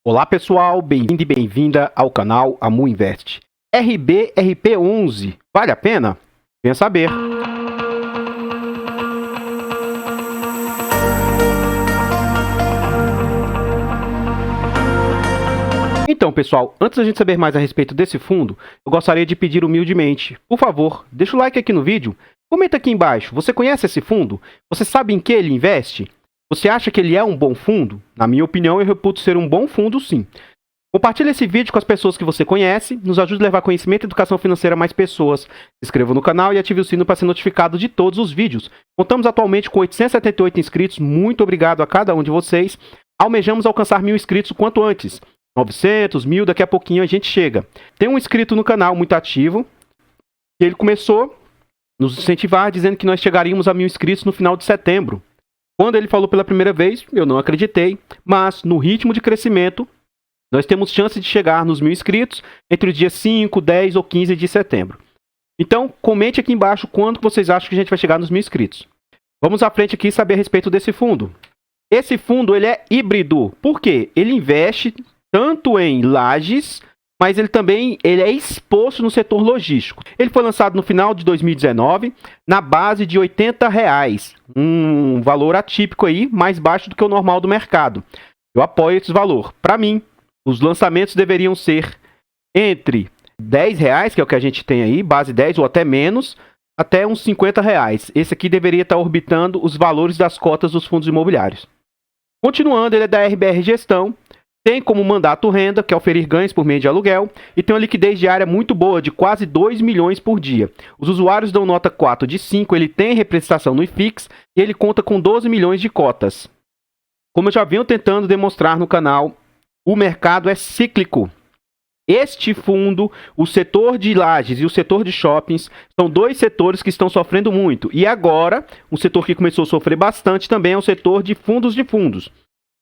Olá pessoal, bem-vindo e bem-vinda ao canal Amu Invest. RBRP11, vale a pena? Venha saber. Então pessoal, antes da gente saber mais a respeito desse fundo, eu gostaria de pedir humildemente, por favor, deixa o like aqui no vídeo, comenta aqui embaixo, você conhece esse fundo? Você sabe em que ele investe? Você acha que ele é um bom fundo? Na minha opinião, eu reputo ser um bom fundo, sim. Compartilhe esse vídeo com as pessoas que você conhece, nos ajude a levar conhecimento e educação financeira a mais pessoas. Se inscreva no canal e ative o sino para ser notificado de todos os vídeos. Contamos atualmente com 878 inscritos, muito obrigado a cada um de vocês. Almejamos alcançar 1000 inscritos o quanto antes. 900, 1000, daqui a pouquinho a gente chega. Tem um inscrito no canal muito ativo, e ele começou a nos incentivar dizendo que nós chegaríamos a 1000 inscritos no final de setembro. Quando ele falou pela primeira vez, eu não acreditei, mas no ritmo de crescimento, nós temos chance de chegar nos 1000 inscritos entre os dias 5, 10 ou 15 de setembro. Então, comente aqui embaixo quando vocês acham que a gente vai chegar nos 1000 inscritos. Vamos à frente aqui saber a respeito desse fundo. Esse fundo ele é híbrido, por quê? Ele investe tanto em lajes, mas ele também é exposto no setor logístico. Ele foi lançado no final de 2019, na base de R$80, um valor atípico aí, mais baixo do que o normal do mercado. Eu apoio esse valor. Para mim, os lançamentos deveriam ser entre R$10, que é o que a gente tem aí, base 10 ou até menos, até uns R$50. Esse aqui deveria estar orbitando os valores das cotas dos fundos imobiliários. Continuando, ele é da RBR Gestão. Tem como mandato renda, que é oferir ganhos por meio de aluguel, e tem uma liquidez diária muito boa, de quase 2 milhões por dia. Os usuários dão nota 4 de 5, ele tem representação no IFIX, e ele conta com 12 milhões de cotas. Como eu já venho tentando demonstrar no canal, o mercado é cíclico. Este fundo, o setor de lajes e o setor de shoppings, são dois setores que estão sofrendo muito. E agora, um setor que começou a sofrer bastante também é o setor de fundos de fundos.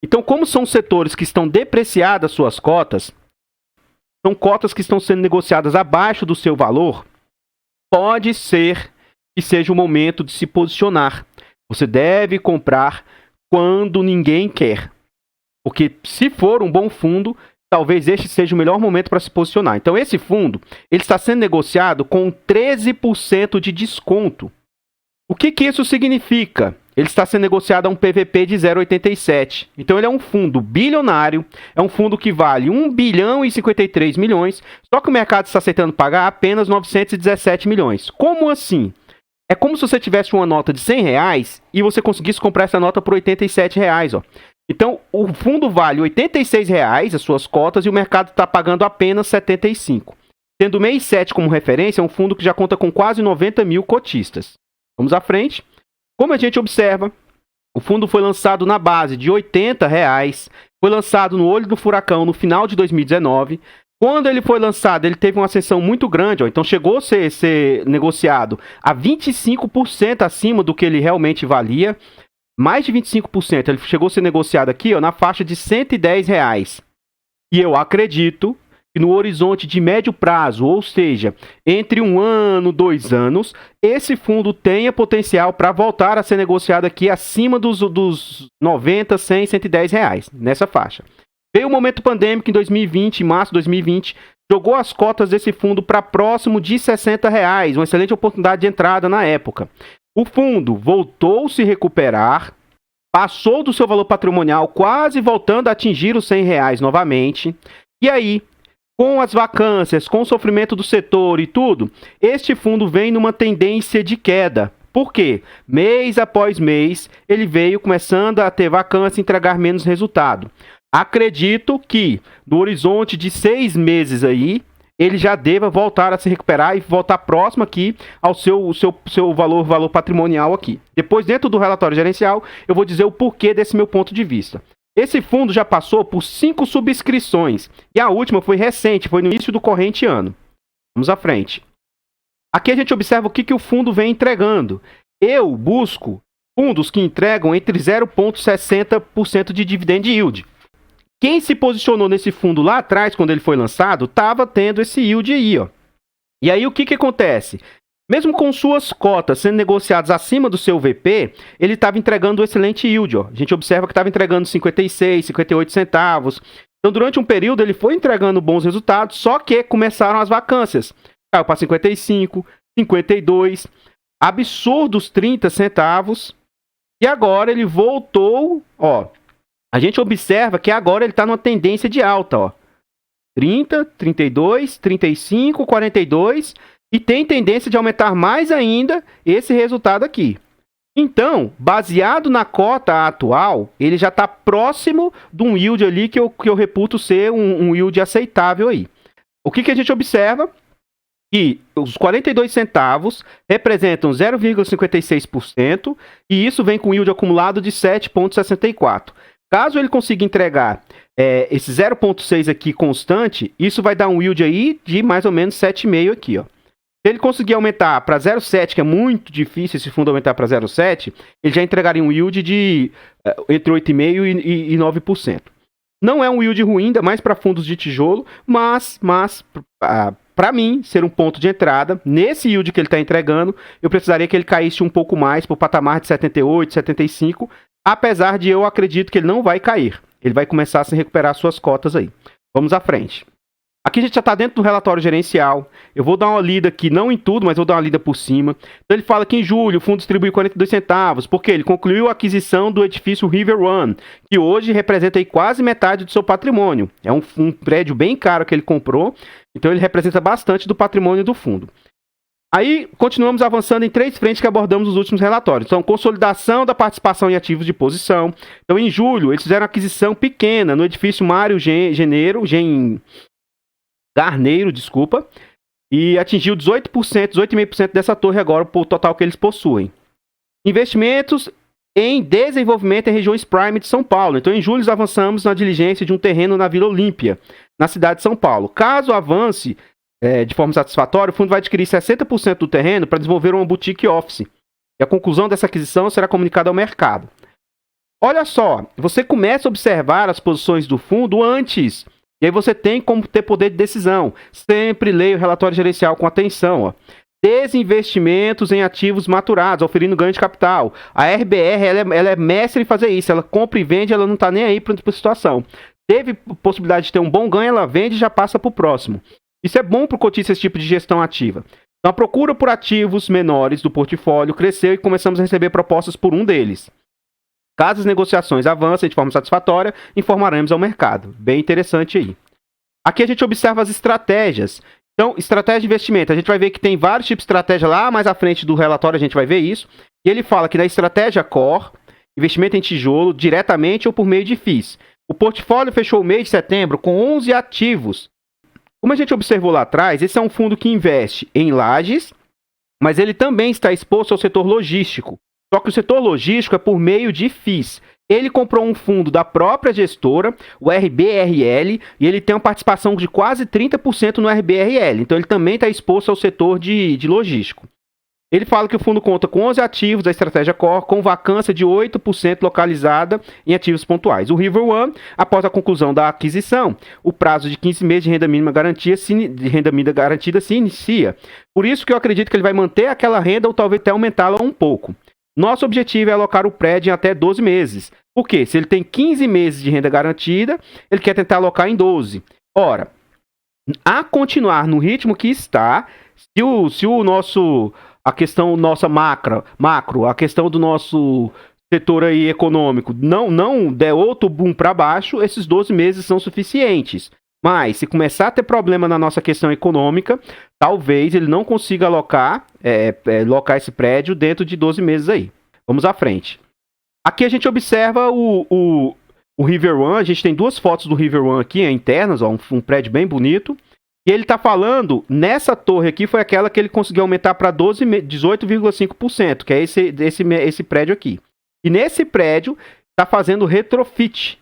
Então, como são setores que estão depreciadas suas cotas, são cotas que estão sendo negociadas abaixo do seu valor, pode ser que seja o momento de se posicionar. Você deve comprar quando ninguém quer. Porque se for um bom fundo, talvez este seja o melhor momento para se posicionar. Então, esse fundo ele está sendo negociado com 13% de desconto. O que isso significa? Ele está sendo negociado a um PVP de 0,87. Então ele é um fundo bilionário, é um fundo que vale 1 bilhão e 53 milhões, só que o mercado está aceitando pagar apenas 917 milhões. Como assim? É como se você tivesse uma nota de R$100 e você conseguisse comprar essa nota por R$87. Ó. Então o fundo vale R$86, as suas cotas, e o mercado está pagando apenas 75. Tendo o MEI 7 como referência, é um fundo que já conta com quase 90 mil cotistas. Vamos à frente. Como a gente observa, o fundo foi lançado na base de R$80, foi lançado no olho do furacão no final de 2019. Quando ele foi lançado, ele teve uma ascensão muito grande, ó, então chegou a ser negociado a 25% acima do que ele realmente valia. Mais de 25%, ele chegou a ser negociado aqui, ó, na faixa de R$110. E eu acredito que no horizonte de médio prazo, ou seja, entre 1 ano, 2 anos, esse fundo tenha potencial para voltar a ser negociado aqui acima dos 90, 100, R$110, nessa faixa. Veio o momento pandêmico em 2020, em março de 2020, jogou as cotas desse fundo para próximo de R$60, uma excelente oportunidade de entrada na época. O fundo voltou a se recuperar, passou do seu valor patrimonial, quase voltando a atingir os R$100 novamente, e aí, com as vacâncias, com o sofrimento do setor e tudo, este fundo vem numa tendência de queda. Por quê? Mês após mês, ele veio começando a ter vacância e entregar menos resultado. Acredito que no horizonte de 6 meses aí, ele já deva voltar a se recuperar e voltar próximo aqui ao seu valor patrimonial aqui. Depois, dentro do relatório gerencial, eu vou dizer o porquê desse meu ponto de vista. Esse fundo já passou por 5 subscrições e a última foi recente, foi no início do corrente ano. Vamos à frente. Aqui a gente observa o que o fundo vem entregando. Eu busco fundos que entregam entre 0,60% de dividend yield. Quem se posicionou nesse fundo lá atrás, quando ele foi lançado, estava tendo esse yield aí. Ó. E aí o que acontece? Mesmo com suas cotas sendo negociadas acima do seu VP, ele estava entregando um excelente yield. Ó. A gente observa que estava entregando 56, 58 centavos. Então, durante um período, ele foi entregando bons resultados, só que começaram as vacâncias. Caiu para 55, 52, absurdos 30 centavos. E agora ele voltou, ó. A gente observa que agora ele está numa tendência de alta, ó. 30, 32, 35, 42 e tem tendência de aumentar mais ainda esse resultado aqui. Então, baseado na cota atual, ele já está próximo de um yield ali que eu reputo ser um yield aceitável aí. O que a gente observa? Que os 42 centavos representam 0,56% e isso vem com yield acumulado de 7,64%. Caso ele consiga entregar esse 0,6 aqui constante, isso vai dar um yield aí de mais ou menos 7,5 aqui, ó. Se ele conseguir aumentar para 0,7, que é muito difícil esse fundo aumentar para 0,7, ele já entregaria um yield de entre 8,5% e 9%. Não é um yield ruim, ainda mais para fundos de tijolo, mas para mim, ser um ponto de entrada, nesse yield que ele está entregando, eu precisaria que ele caísse um pouco mais para o patamar de 78, 75, apesar de eu acredito que ele não vai cair. Ele vai começar a se recuperar suas cotas aí. Vamos à frente. Aqui a gente já está dentro do relatório gerencial. Eu vou dar uma lida aqui, não em tudo, mas vou dar uma lida por cima. Então ele fala que em julho o fundo distribuiu 42 centavos, porque ele concluiu a aquisição do edifício River One, que hoje representa aí quase metade do seu patrimônio. É um prédio bem caro que ele comprou, então ele representa bastante do patrimônio do fundo. Aí, continuamos avançando em 3 frentes que abordamos nos últimos relatórios. Então, consolidação da participação em ativos de posição. Então, em julho, eles fizeram aquisição pequena no edifício Mário Garneiro, e atingiu 18%, 18,5% dessa torre agora, por total que eles possuem. Investimentos em desenvolvimento em regiões prime de São Paulo. Então, em julho, nós avançamos na diligência de um terreno na Vila Olímpia, na cidade de São Paulo. Caso avance de forma satisfatória, o fundo vai adquirir 60% do terreno para desenvolver uma boutique office. E a conclusão dessa aquisição será comunicada ao mercado. Olha só, você começa a observar as posições do fundo antes. E aí você tem como ter poder de decisão. Sempre leia o relatório gerencial com atenção. Ó. Desinvestimentos em ativos maturados, oferindo ganho de capital. A RBR ela é mestre em fazer isso. Ela compra e vende, ela não está nem aí para a situação. Teve possibilidade de ter um bom ganho, ela vende e já passa para o próximo. Isso é bom para o cotista, esse tipo de gestão ativa. Então, a procura por ativos menores do portfólio cresceu e começamos a receber propostas por um deles. Caso as negociações avancem de forma satisfatória, informaremos ao mercado. Bem interessante aí. Aqui a gente observa as estratégias. Então, estratégia de investimento. A gente vai ver que tem vários tipos de estratégia lá mais à frente do relatório, a gente vai ver isso. E ele fala que na estratégia core, investimento em tijolo, diretamente ou por meio de FIIs. O portfólio fechou o mês de setembro com 11 ativos. Como a gente observou lá atrás, esse é um fundo que investe em lajes, mas ele também está exposto ao setor logístico. Só que o setor logístico é por meio de FIIs. Ele comprou um fundo da própria gestora, o RBRL, e ele tem uma participação de quase 30% no RBRL. Então ele também está exposto ao setor de logístico. Ele fala que o fundo conta com 11 ativos da estratégia core, com vacância de 8% localizada em ativos pontuais. O River One, após a conclusão da aquisição, o prazo de 15 meses de renda mínima garantida se inicia. Por isso que eu acredito que ele vai manter aquela renda ou talvez até aumentá-la um pouco. Nosso objetivo é alocar o prédio em até 12 meses. Por quê? Se ele tem 15 meses de renda garantida, ele quer tentar alocar em 12. Ora, a continuar no ritmo que está, se o nosso... a questão nossa macro, a questão do nosso setor aí econômico não der outro boom para baixo, esses 12 meses são suficientes. Mas se começar a ter problema na nossa questão econômica, talvez ele não consiga alocar esse prédio dentro de 12 meses aí. Vamos à frente. Aqui a gente observa o River One, a gente tem 2 fotos do River One aqui, internas, ó, um prédio bem bonito. E ele está falando, nessa torre aqui foi aquela que ele conseguiu aumentar para 18,5%, que é esse prédio aqui. E nesse prédio está fazendo retrofit.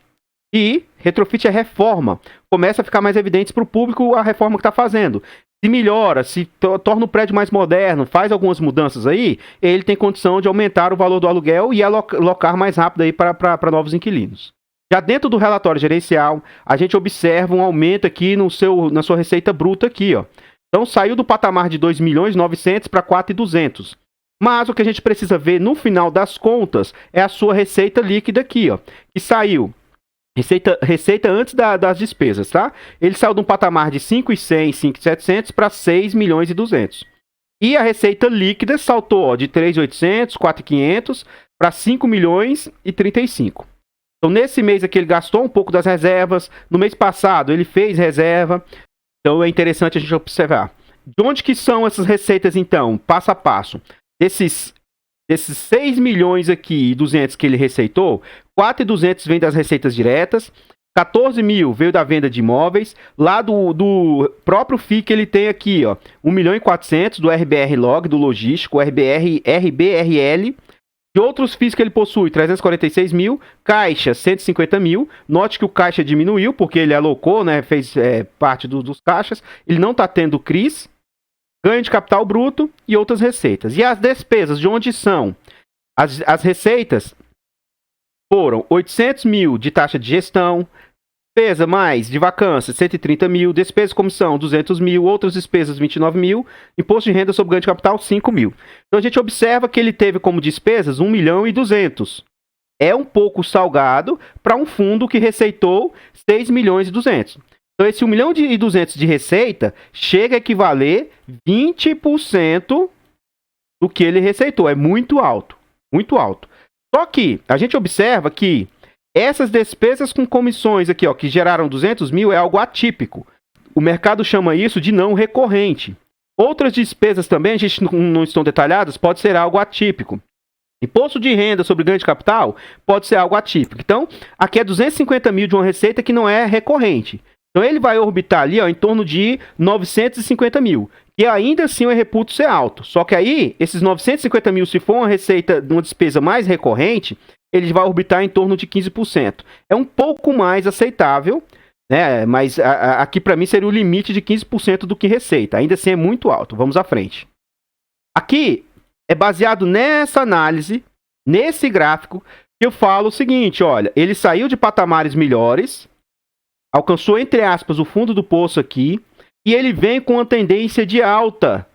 E retrofit é reforma. Começa a ficar mais evidente para o público a reforma que está fazendo. Se melhora, se torna o prédio mais moderno, faz algumas mudanças aí, ele tem condição de aumentar o valor do aluguel e alocar mais rápido aí para novos inquilinos. Já dentro do relatório gerencial, a gente observa um aumento aqui na sua receita bruta aqui, ó. Então saiu do patamar de 2.900.000 para 4.200. Mas o que a gente precisa ver no final das contas é a sua receita líquida aqui, ó, que saiu Receita antes das despesas, tá? Ele saiu de um patamar de 5.100, 5.700 para 6 milhões e 200. E a receita líquida saltou ó, de 3.800, 4.500 para 5 milhões e 35. Então, nesse mês aqui, ele gastou um pouco das reservas. No mês passado, ele fez reserva. Então, é interessante a gente observar. De onde que são essas receitas, então? Passo a passo. Desses 6 milhões aqui e 200 que ele receitou, 4.200 vem das receitas diretas, 14 mil veio da venda de imóveis, lá do próprio FII que ele tem aqui, ó, 1 milhão e 400 do RBR Log, do logístico, RBRL, de outros FIIs que ele possui, 346 mil, Caixa, 150 mil, note que o Caixa diminuiu, porque ele alocou, né, fez parte dos caixas, ele não está tendo CRIs, ganho de capital bruto e outras receitas. E as despesas, de onde são? As receitas foram 800 mil de taxa de gestão, despesa mais de vacância, 130 mil, despesa de comissão, 200 mil, outras despesas, 29 mil, imposto de renda sobre ganho de capital, 5 mil. Então a gente observa que ele teve como despesas 1 milhão e 200. É um pouco salgado para um fundo que receitou 6 milhões e 200. Então esse 1 milhão e 200 de receita chega a equivaler 20% do que ele receitou. É muito alto, muito alto. Só que a gente observa que essas despesas com comissões aqui, ó, que geraram 200 mil, é algo atípico. O mercado chama isso de não recorrente. Outras despesas também, a gente não estão detalhadas, pode ser algo atípico. Imposto de renda sobre ganho de capital pode ser algo atípico. Então, aqui é 250 mil de uma receita que não é recorrente. Então, ele vai orbitar ali ó, em torno de 950 mil. E ainda assim, eu reputo ser alto. Só que aí, esses 950 mil, se for uma receita de uma despesa mais recorrente, ele vai orbitar em torno de 15%. É um pouco mais aceitável, né? Mas aqui para mim seria o limite de 15% do que receita. Ainda assim é muito alto. Vamos à frente. Aqui é baseado nessa análise, nesse gráfico, que eu falo o seguinte, olha, ele saiu de patamares melhores, alcançou, entre aspas, o fundo do poço aqui, e ele vem com uma tendência de alta.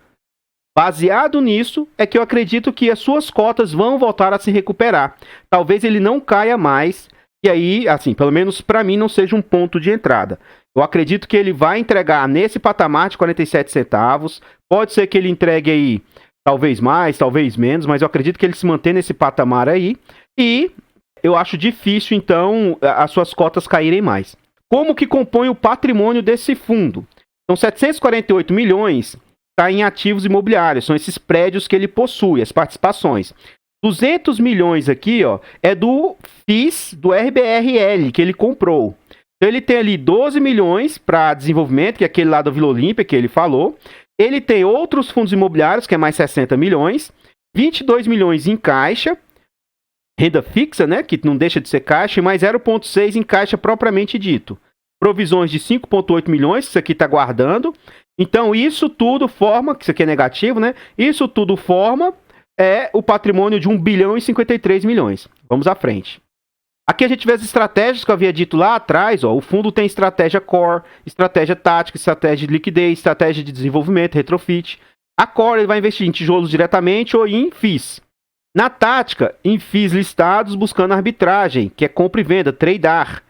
Baseado nisso, é que eu acredito que as suas cotas vão voltar a se recuperar. Talvez ele não caia mais, e aí, assim, pelo menos para mim, não seja um ponto de entrada. Eu acredito que ele vai entregar nesse patamar de 47 centavos. Pode ser que ele entregue aí, talvez mais, talvez menos, mas eu acredito que ele se mantém nesse patamar aí. E eu acho difícil, então, as suas cotas caírem mais. Como que compõe o patrimônio desse fundo? Então, 748 milhões está em ativos imobiliários, são esses prédios que ele possui, as participações. 200 milhões aqui, ó, é do FIIs do RBRL que ele comprou. Então, ele tem ali 12 milhões para desenvolvimento, que é aquele lá da Vila Olímpia que ele falou. Ele tem outros fundos imobiliários, que é mais 60 milhões. 22 milhões em caixa, renda fixa, né, que não deixa de ser caixa, e mais 0,6 em caixa propriamente dito. Provisões de 5,8 milhões, que isso aqui está guardando. Então, isso tudo forma, que isso aqui é negativo, né? Isso tudo forma o patrimônio de 1 bilhão e 53 milhões. Vamos à frente. Aqui a gente vê as estratégias que eu havia dito lá atrás. Ó, o fundo tem estratégia core, estratégia tática, estratégia de liquidez, estratégia de desenvolvimento, retrofit. A core ele vai investir em tijolos diretamente ou em FIIs. Na tática, em FIIs listados buscando arbitragem, que é compra e venda, tradear.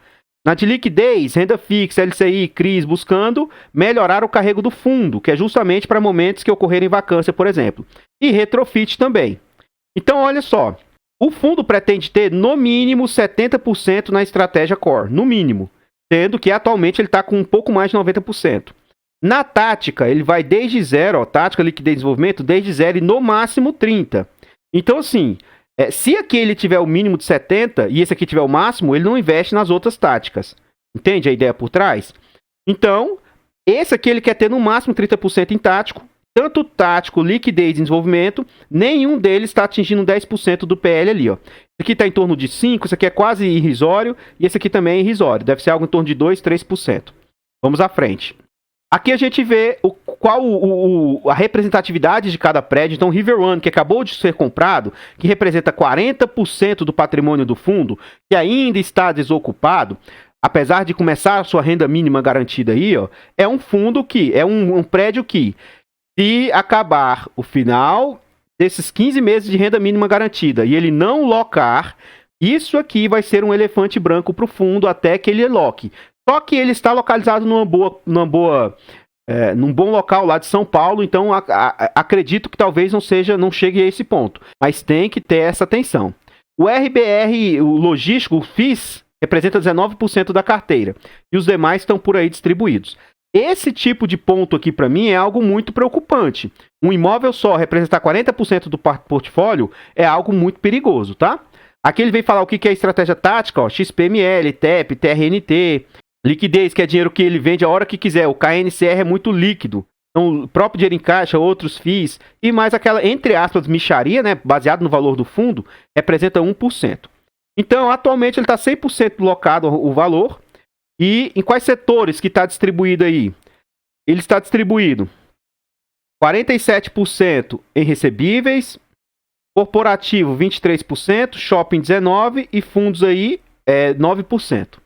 Na de liquidez, renda fixa, LCI, CRIs, buscando melhorar o carrego do fundo, que é justamente para momentos que ocorrerem vacância, por exemplo. E retrofit também. Então, olha só. O fundo pretende ter, no mínimo, 70% na estratégia core. No mínimo. Sendo que, atualmente, ele está com um pouco mais de 90%. Na tática, ele vai desde zero, ó, tática, liquidez e desenvolvimento, desde zero e no máximo 30%. Então, assim... se aqui ele tiver o mínimo de 70 e esse aqui tiver o máximo, ele não investe nas outras táticas. Entende a ideia por trás? Então, esse aqui ele quer ter no máximo 30% em tático. Tanto tático, liquidez e desenvolvimento, nenhum deles está atingindo 10% do PL ali. Ó. Esse aqui está em torno de 5%, esse aqui é quase irrisório e esse aqui também é irrisório. Deve ser algo em torno de 2%, 3%. Vamos à frente. Aqui a gente vê a representatividade de cada prédio. Então, River One, que acabou de ser comprado, que representa 40% do patrimônio do fundo, que ainda está desocupado, apesar de começar a sua renda mínima garantida aí, ó, é um fundo que, é um prédio que, se acabar o final desses 15 meses de renda mínima garantida e ele não locar, Isso aqui vai ser um elefante branco para o fundo até que ele loque. Só que ele está localizado num bom local lá de São Paulo, então acredito que talvez não chegue a esse ponto. Mas tem que ter essa atenção. O RBR, o logístico, o FIIs, representa 19% da carteira. E os demais estão por aí distribuídos. Esse tipo de ponto aqui para mim é algo muito preocupante. Um imóvel só representar 40% do portfólio é algo muito perigoso, tá? Aqui ele vem falar o que é estratégia tática, ó, XPML, TEP, TRNT, liquidez, que é dinheiro que ele vende a hora que quiser. O KNCR é muito líquido. Então, o próprio dinheiro em caixa, outros FIIs e mais aquela, entre aspas, mixaria, né, baseado no valor do fundo, representa 1%. Então, atualmente ele está 100% locado o valor. E em quais setores que está distribuído aí? Ele está distribuído 47% em recebíveis, corporativo 23%, shopping 19% e fundos aí 9%.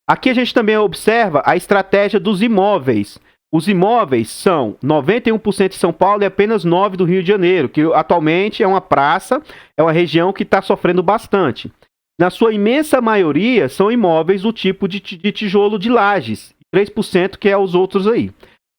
Aqui a gente também observa a estratégia dos imóveis. Os imóveis são 91% em São Paulo e apenas 9% do Rio de Janeiro, que atualmente é uma praça, é uma região que está sofrendo bastante. Na sua imensa maioria, são imóveis do tipo de tijolo de lajes, 3% que é os outros aí.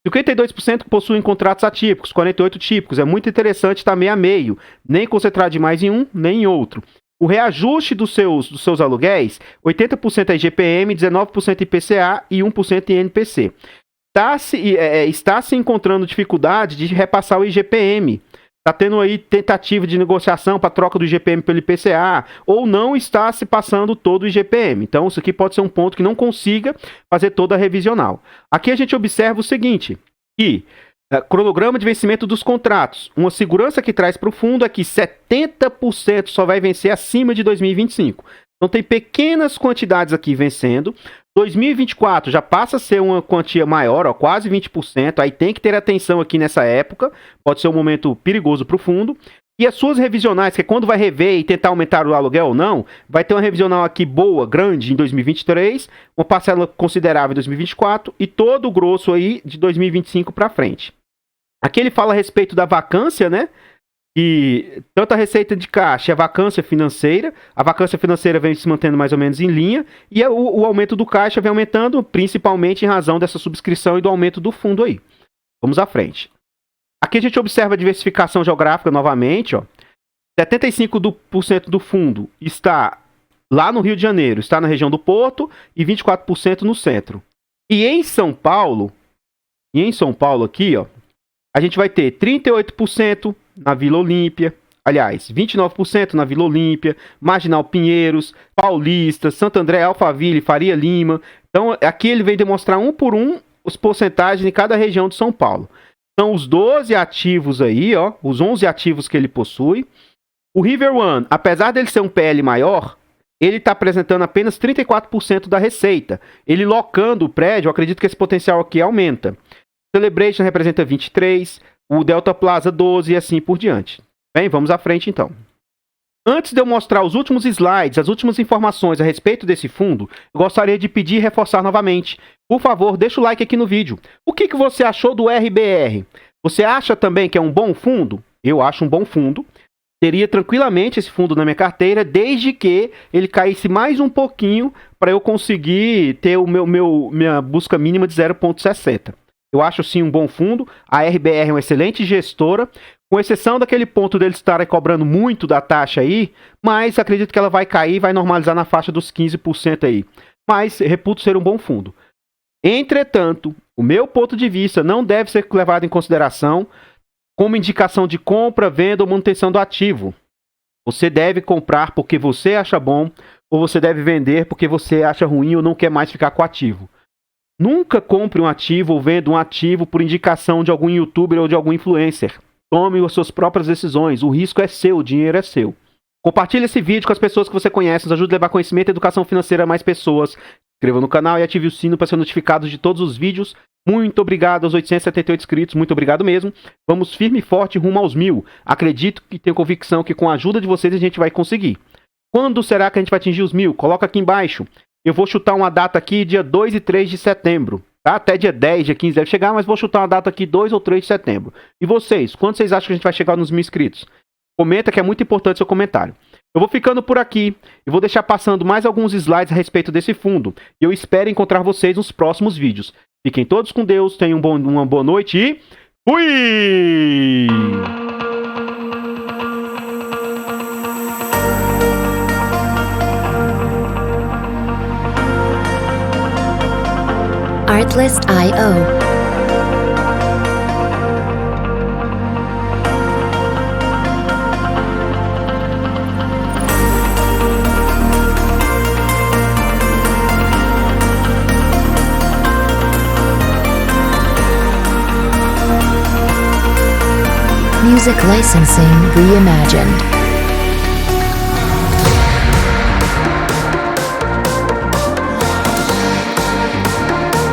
52% possuem contratos atípicos, 48% típicos. É muito interessante, está meio a meio, nem concentrado demais em um, nem em outro. O reajuste dos seus aluguéis, 80% é IGPM, 19% IPCA e 1% em NPC. Está se encontrando dificuldade de repassar o IGPM. Está tendo aí tentativa de negociação para troca do IGPM pelo IPCA, ou não está se passando todo o IGPM. Então, isso aqui pode ser um ponto que não consiga fazer toda a revisional. Aqui a gente observa o seguinte, que cronograma de vencimento dos contratos. Uma segurança que traz para o fundo é que 70% só vai vencer acima de 2025. Então, tem pequenas quantidades aqui vencendo. 2024 já passa a ser uma quantia maior, ó, quase 20%. Aí tem que ter atenção aqui nessa época. Pode ser um momento perigoso para o fundo. E as suas revisionais, que é quando vai rever e tentar aumentar o aluguel ou não, vai ter uma revisional aqui boa, grande, em 2023, uma parcela considerável em 2024 e todo o grosso aí de 2025 para frente. Aqui ele fala a respeito da vacância, né? E tanto a receita de caixa e a vacância financeira vem se mantendo mais ou menos em linha, e o aumento do caixa vem aumentando, principalmente em razão dessa subscrição e do aumento do fundo aí. Vamos à frente. Aqui a gente observa a diversificação geográfica novamente, ó. 75% do fundo está lá no Rio de Janeiro, está na região do Porto, e 24% no centro. E em São Paulo aqui, ó, a gente vai ter 38% na Vila Olímpia, aliás, 29% na Vila Olímpia, Marginal Pinheiros, Paulista, Santo André, Alphaville, Faria Lima. Então, aqui ele vem demonstrar um por um as porcentagens em cada região de São Paulo. São os 12 ativos aí, ó, os 11 ativos que ele possui. O River One, apesar dele ser um PL maior, ele está apresentando apenas 34% da receita. Ele locando o prédio, eu acredito que esse potencial aqui aumenta. Celebration representa 23%, o Delta Plaza 12% e assim por diante. Bem, vamos à frente então. Antes de eu mostrar os últimos slides, as últimas informações a respeito desse fundo, eu gostaria de pedir e reforçar novamente. Por favor, deixa o like aqui no vídeo. O que você achou do RBR? Você acha também que é um bom fundo? Eu acho um bom fundo. Teria tranquilamente esse fundo na minha carteira, desde que ele caísse mais um pouquinho para eu conseguir ter minha busca mínima de 0,60. Eu acho sim um bom fundo. A RBR é uma excelente gestora, com exceção daquele ponto deles estarem cobrando muito da taxa aí, mas acredito que ela vai cair e vai normalizar na faixa dos 15% aí. Mas reputo ser um bom fundo. Entretanto, o meu ponto de vista não deve ser levado em consideração como indicação de compra, venda ou manutenção do ativo. Você deve comprar porque você acha bom, ou você deve vender porque você acha ruim ou não quer mais ficar com o ativo. Nunca compre um ativo ou venda um ativo por indicação de algum youtuber ou de algum influencer. Tome as suas próprias decisões. O risco é seu, o dinheiro é seu. Compartilhe esse vídeo com as pessoas que você conhece. Nos ajude a levar conhecimento e educação financeira a mais pessoas. Se inscreva no canal e ative o sino para ser notificado de todos os vídeos. Muito obrigado aos 878 inscritos. Muito obrigado mesmo. Vamos firme e forte rumo aos 1000. Acredito e tenho convicção que com a ajuda de vocês a gente vai conseguir. Quando será que a gente vai atingir os 1000? Coloca aqui embaixo. Eu vou chutar uma data aqui, dia 2 e 3 de setembro. Tá? Até dia 10, dia 15 deve chegar, mas vou chutar uma data aqui, 2 ou 3 de setembro. E vocês? Quando vocês acham que a gente vai chegar nos 1000 inscritos? Comenta, que é muito importante o seu comentário. Eu vou ficando por aqui e vou deixar passando mais alguns slides a respeito desse fundo. E eu espero encontrar vocês nos próximos vídeos. Fiquem todos com Deus, tenham uma boa noite e fui! Artlist.io. Music licensing reimagined.